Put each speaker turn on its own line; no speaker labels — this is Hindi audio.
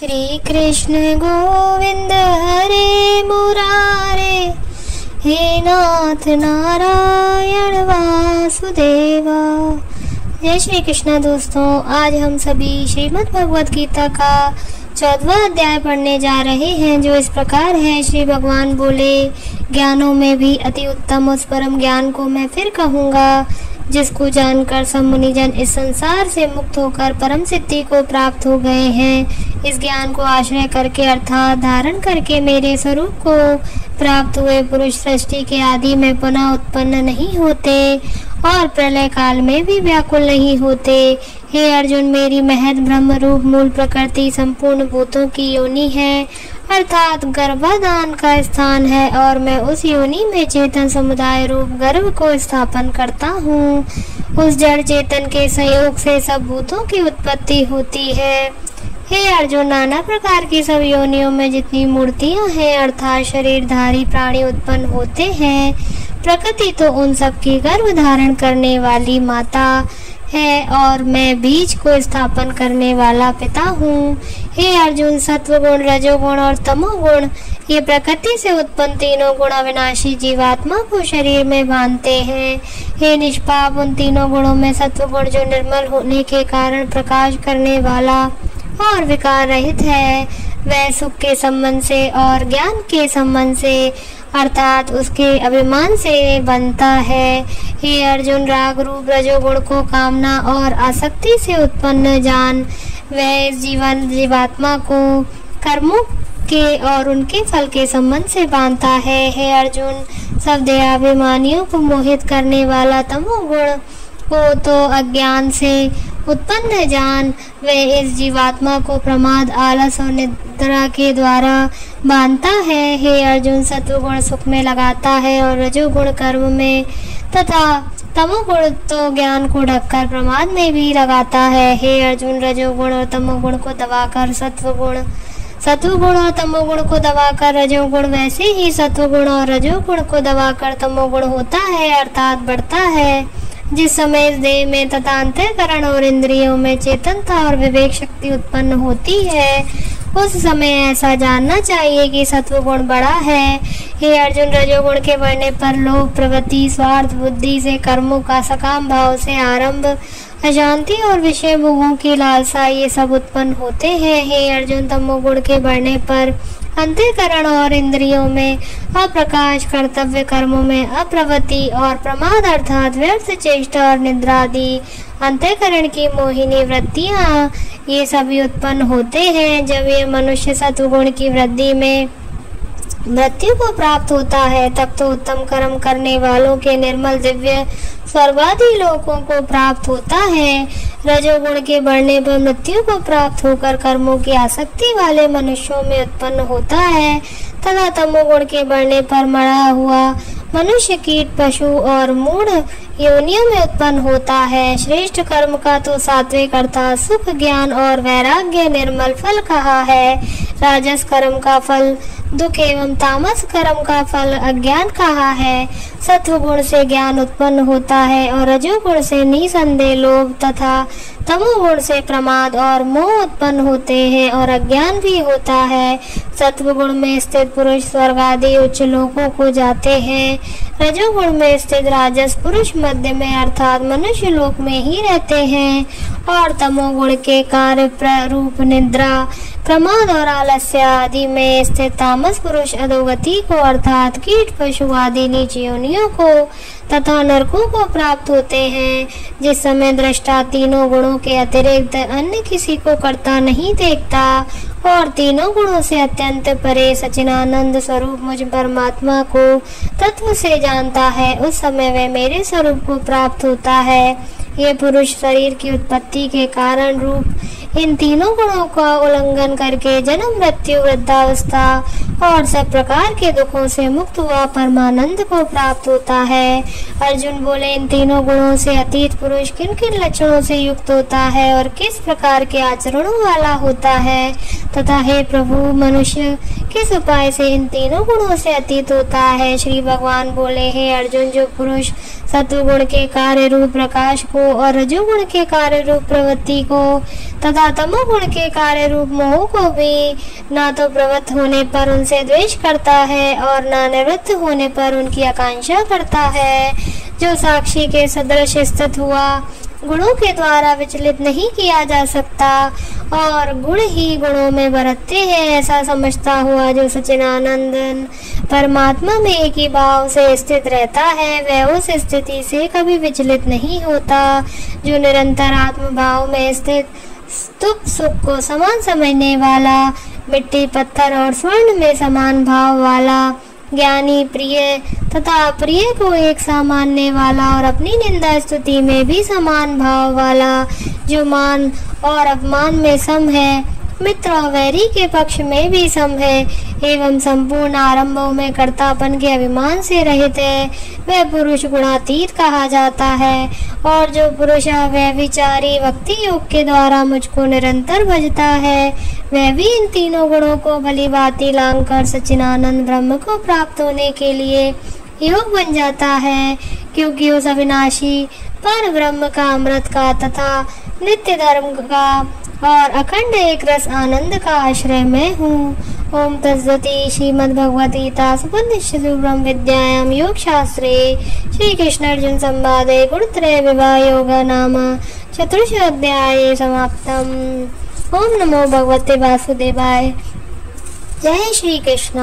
श्री कृष्ण गोविंद हरे मुरारे, हे नाथ नारायण वासुदेवा। जय श्री कृष्ण दोस्तों, आज हम सभी श्रीमद् भगवद गीता का 14वां अध्याय पढ़ने जा रहे हैं, जो इस प्रकार है। श्री भगवान बोले, ज्ञानों में भी अति उत्तम उस परम ज्ञान को मैं फिर कहूँगा, जिसको जानकर सब मुनिजन इस संसार से मुक्त होकर परम सिद्धि को प्राप्त हो गए हैं। इस ज्ञान को आश्रय करके अर्थात धारण करके मेरे स्वरूप को प्राप्त हुए पुरुष सृष्टि के आदि में पुनः उत्पन्न नहीं होते और प्रलय काल में भी व्याकुल नहीं होते। हे अर्जुन, मेरी महद ब्रह्म रूप मूल प्रकृति संपूर्ण भूतों की योनि है, अर्थात गर्भाधान का स्थान है, और मैं उस योनि में चेतन समुदाय रूप गर्भ को स्थापन करता हूँ। उस जड़ चेतन के संयोग से सब भूतों की उत्पत्ति होती है। हे अर्जुन, नाना प्रकार की सब योनियों में जितनी मूर्तियाँ हैं अर्थात शरीरधारी प्राणी उत्पन्न होते हैं, प्रकृति तो उन सब की गर्भ धारण करने वाली माता है, और मैं बीज को स्थापन करने वाला पिता हूँ। हे अर्जुन, सत्वगुण, रजोगुण और तमोगुण ये प्रकृति से उत्पन्न तीनों गुण अविनाशी जीवात्मा को शरीर में बांधते हैं। हे निष्पाप, उन तीनों गुणों में सत्वगुण जो निर्मल होने के कारण प्रकाश करने वाला और विकार रहित है, वह सुख के संबंध से और ज्ञान के संबंध से अर्थात उसके अभिमान से बनता है। हे अर्जुन, राग रूप रजोगुण को कामना और आसक्ति से उत्पन्न जान, वह इस जीवात्मा को कर्मों के और उनके फल के संबंध से बांधता है। हे अर्जुन, सब देहाभिमानियों को मोहित करने वाला तमोगुण को तो अज्ञान से उत्पन्न जान, वह इस जीवात्मा को प्रमाद, आलस और निद्रा के द्वारा बांधता है। हे अर्जुन, सत्वगुण सुख में लगाता है और रजोगुण कर्म में तथा तमोगुण तो ज्ञान को ढककर प्रमाद में भी लगाता है। हे अर्जुन, रजोगुण और तमोगुण को दबाकर सत्वगुण और तमोगुण को दबाकर रजोगुण, वैसे ही सत्वगुण और रजोगुण को दबाकर तमोगुण होता है अर्थात बढ़ता है। जिस समय इस देह में तथा अंतःकरण और इंद्रियों में चेतनता और विवेक शक्ति उत्पन्न होती है, उस समय ऐसा जानना चाहिए कि सत्वगुण बड़ा है। हे अर्जुन, रजोगुण के बढ़ने पर लोभ, प्रवृत्ति, स्वार्थ बुद्धि से कर्मों का सकाम भाव से आरंभ, अशांति और विषय भोगों की लालसा, ये सब उत्पन्न होते हैं। हे अर्जुन, तमोगुण के बढ़ने पर अंतःकरण और इंद्रियों में अप्रकाश, कर्तव्य कर्मों में अप्रवृत्ति और प्रमाद अर्थात व्यर्थ चेष्टा और निद्रा आदि अंतःकरण की मोहिनी वृत्तियाँ, ये सभी उत्पन्न होते हैं। जब ये मनुष्य सत्वगुण की वृद्धि में मृत्यु को प्राप्त होता है, तब तो उत्तम कर्म करने वालों के निर्मल दिव्य स्वर्गादि लोकों को प्राप्त होता है। रजोगुण के बढ़ने पर मृत्यु को प्राप्त होकर कर्मों की आसक्ति वाले मनुष्यों में उत्पन्न होता है, तथा तमोगुण के बढ़ने पर मरा हुआ मनुष्य, कीट, पशु और मूढ़ योनियों में उत्पन्न होता है। श्रेष्ठ कर्म का तो सात्विक अर्थात सुख, ज्ञान और वैराग्य निर्मल फल कहा है। राजस कर्म का फल दुख एवं तामस कर्म का फल अज्ञान कहा है। सत्वगुण से ज्ञान उत्पन्न होता है और रजोगुण से निसंदेह लोभ तथा तमोगुण से प्रमाद और मोह उत्पन्न होते हैं और अज्ञान भी होता है। सत्वगुण में स्थित पुरुष स्वर्ग आदि उच्च लोकों को जाते हैं। रजोगुण में स्थित राजस पुरुष मध्य में अर्थात मनुष्य लोक में ही रहते हैं, और तमोगुण के कार्य रूप निद्रा, प्रमाद और आलस्य आदि में स्थित तामस पुरुष अधोगति को अर्थात कीट, पशु आदि नीच योनियों को तथा नरकों को प्राप्त होते हैं। जिस समय दृष्टा तीनों गुणों के अतिरिक्त अन्य किसी को करता नहीं देखता और तीनों गुणों से अत्यंत परे सच्चिदानंद स्वरूप मुझ परमात्मा को तत्व से जानता है, उस समय वह मेरे स्वरूप को प्राप्त होता है। ये पुरुष शरीर की उत्पत्ति के कारण रूप इन तीनों गुणों का उल्लंघन करके जन्म, मृत्यु, वृद्धावस्था और सब प्रकार के दुखों से मुक्त हुआ परमानंद को प्राप्त होता है। अर्जुन बोले, इन तीनों गुणों से अतीत पुरुष किन किन लक्षणों से युक्त होता है और किस प्रकार के आचरणों वाला होता है, तथा हे प्रभु, मनुष्य किस उपाय से इन तीनों गुणों से अतीत होता है? श्री भगवान बोले, हे अर्जुन, जो पुरुष सत्वगुण के कार्य रूप प्रकाश को और रजोगुण के कार्य रूप प्रवृत्ति को तथा तमोगुण के कार्य रूप मोह को भी ना तो प्रवृत्त होने पर उनसे द्वेष करता है और ना निवृत्त होने पर उनकी आकांक्षा करता है, जो साक्षी के सदृश स्थित हुआ, गुणों के द्वारा विचलित नहीं किया जा सकता और गुण ही गुणों में बरतते हैं, ऐसा समझता हुआ जो सच्चिदानंद परमात्मा में एक ही भाव से स्थित रहता है, वह उस स्थिति से कभी विचलित नहीं होता। जो निरंतर आत्म भाव में स्थित दुख सुख को समान समझने वाला, मिट्टी पत्थर और स्वर्ण में समान भाव वाला, ज्ञानी प्रिय तथा अप्रिय को एक सा मानने वाला और अपनी निंदा स्तुति में भी समान भाव वाला, जो मान और अपमान में सम है, मित्र और वैरी के पक्ष में भी सम है, एवं संपूर्ण आरंभों में कर्तापन के अभिमान से रहित है, वह पुरुष गुणातीत कहा जाता है। और जो पुरुष व्यभिचारी भक्ति योग के द्वारा मुझको निरंतर भजता है, वह भी इन तीनों गुणों को भली भांति लांघ कर सच्चिदानंद ब्रह्म को प्राप्त होने के लिए योग बन जाता है, क्योंकि उस अविनाशी पर ब्रह्म का, अमृत का तथा नित्य धर्म का और अखंड एक रस आनंद का आश्रय मैं हूँ। ओम तत्सदिति। श्रीमद्भगवद्गीता उपनिषदु ब्रह्म विद्यायां योग शास्त्रे श्री कृष्ण अर्जुन संवादे गुणत्रय विवाह योग नाम चतुर्दशाध्याये समाप्तम्। ओम नमो भगवते वासुदेवाय। जय श्री कृष्ण।